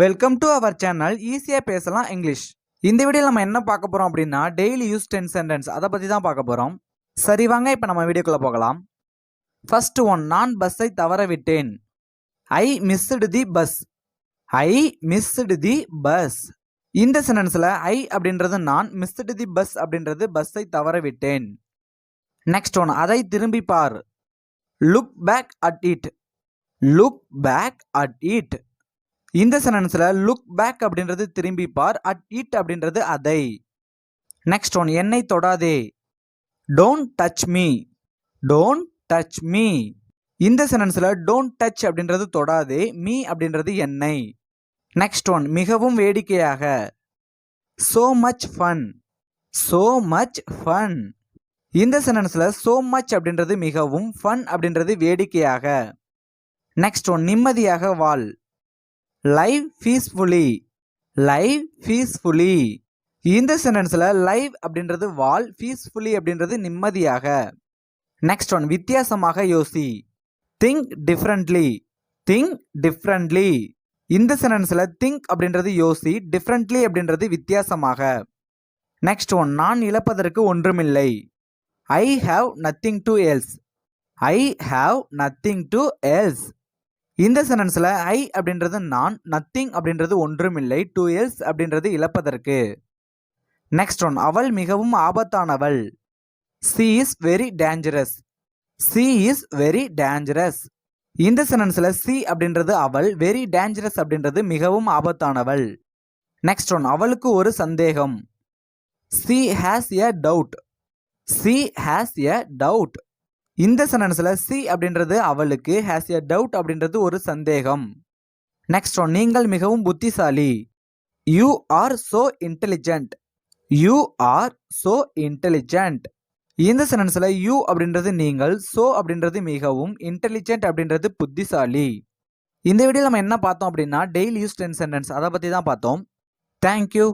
Welcome to our channel ஈஸியா பேசலாம் English. இந்த வீடியோல நம்ம என்ன பார்க்க போறோம் அப்படின்னா டெய்லி யூஸ் 10 சென்டென்ஸ் அதை பத்தி தான் பார்க்க போறோம். சரி வாங்க இப்போ நம்ம வீடியோக்குள்ள போகலாம். ஃபர்ஸ்ட் ஒன், நான் பஸ்ஸை தவற விட்டேன். I missed the bus. I missed the bus. இந்த சென்டென்ஸ்ல ஐ அப்படின்றது நான், மிஸ்டு தி பஸ் அப்படின்றது பஸ்ஸை தவற விட்டேன். நெக்ஸ்ட் ஒன், அதை திரும்பி பார். Look back at it. Look back at it. இந்த சென்டென்ஸ்ல லுக் பேக் அப்படின்றது திரும்பி பார், அட் இட் அப்படின்றது அதை. நெக்ஸ்ட் ஒன், என்னை தொடாதே. Don't touch me. Don't touch me. இந்த சென்டென்ஸ்ல டோன்ட் டச் அப்படின்றது தொடாதே, மீ அப்படின்றது என்னை. நெக்ஸ்ட் ஒன், மிகவும் வேடிக்கையாக. so much fun. so much fun. இந்த சென்டென்ஸ்ல so much அப்படின்றது மிகவும், fun அப்படின்றது வேடிக்கையாக. நெக்ஸ்ட் ஒன், நிம்மதியாக வாழ். Live peacefully. Live peacefully. இந்த சென்டென்ஸ்ல லைவ் அப்படின்றது வாழ், பீஸ்ஃபுல்லி அப்படின்றது நிம்மதியாக. நெக்ஸ்ட் ஒன், வித்தியாசமாக யோசி. Think differently. Think differently. இந்த சென்டென்ஸ்ல திங்க் அப்படின்றது யோசி, டிஃப்ரெண்ட்லி அப்படின்றது வித்தியாசமாக. நெக்ஸ்ட் ஒன், நான் இழப்பதற்கு ஒன்றுமில்லை. I have nothing to else. I have nothing to else. இந்த சென்டென்ஸ்ல ஐ அப்படின்றது நான், நத்திங் அப்படின்றது ஒன்றுமில்லை, டு எல்ஸ் அப்படின்றது இழப்பதற்கு. நெக்ஸ்ட் ஒன், அவள் மிகவும் ஆபத்தானவள். she is very dangerous. she is very dangerous. இந்த சென்டென்ஸ்ல she அப்படின்றது அவள், very dangerous அப்படின்றது மிகவும் ஆபத்தானவள். நெக்ஸ்ட் ஒன், அவளுக்கு ஒரு சந்தேகம். she has a doubt. she has a doubt. இந்த சென்டென்ஸ்ல she அப்படின்றது அவளுக்கு, has a doubt அப்படின்றது ஒரு சந்தேகம். நெக்ஸ்ட் ஒன், நீங்கள் மிகவும் புத்திசாலி. you are so intelligent. you are so intelligent. இந்த சென்டென்ஸ்ல you அப்படின்றது நீங்கள், so அப்படின்றது மிகவும், intelligent அப்படின்றது புத்திசாலி. இந்த வீடியோல நம்ம என்ன பார்த்தோம் அப்படின்னா டெய்லி யூஸ் 10 சென்டென்ஸ் அதை பத்தி தான் பார்த்தோம். தேங்க்யூ.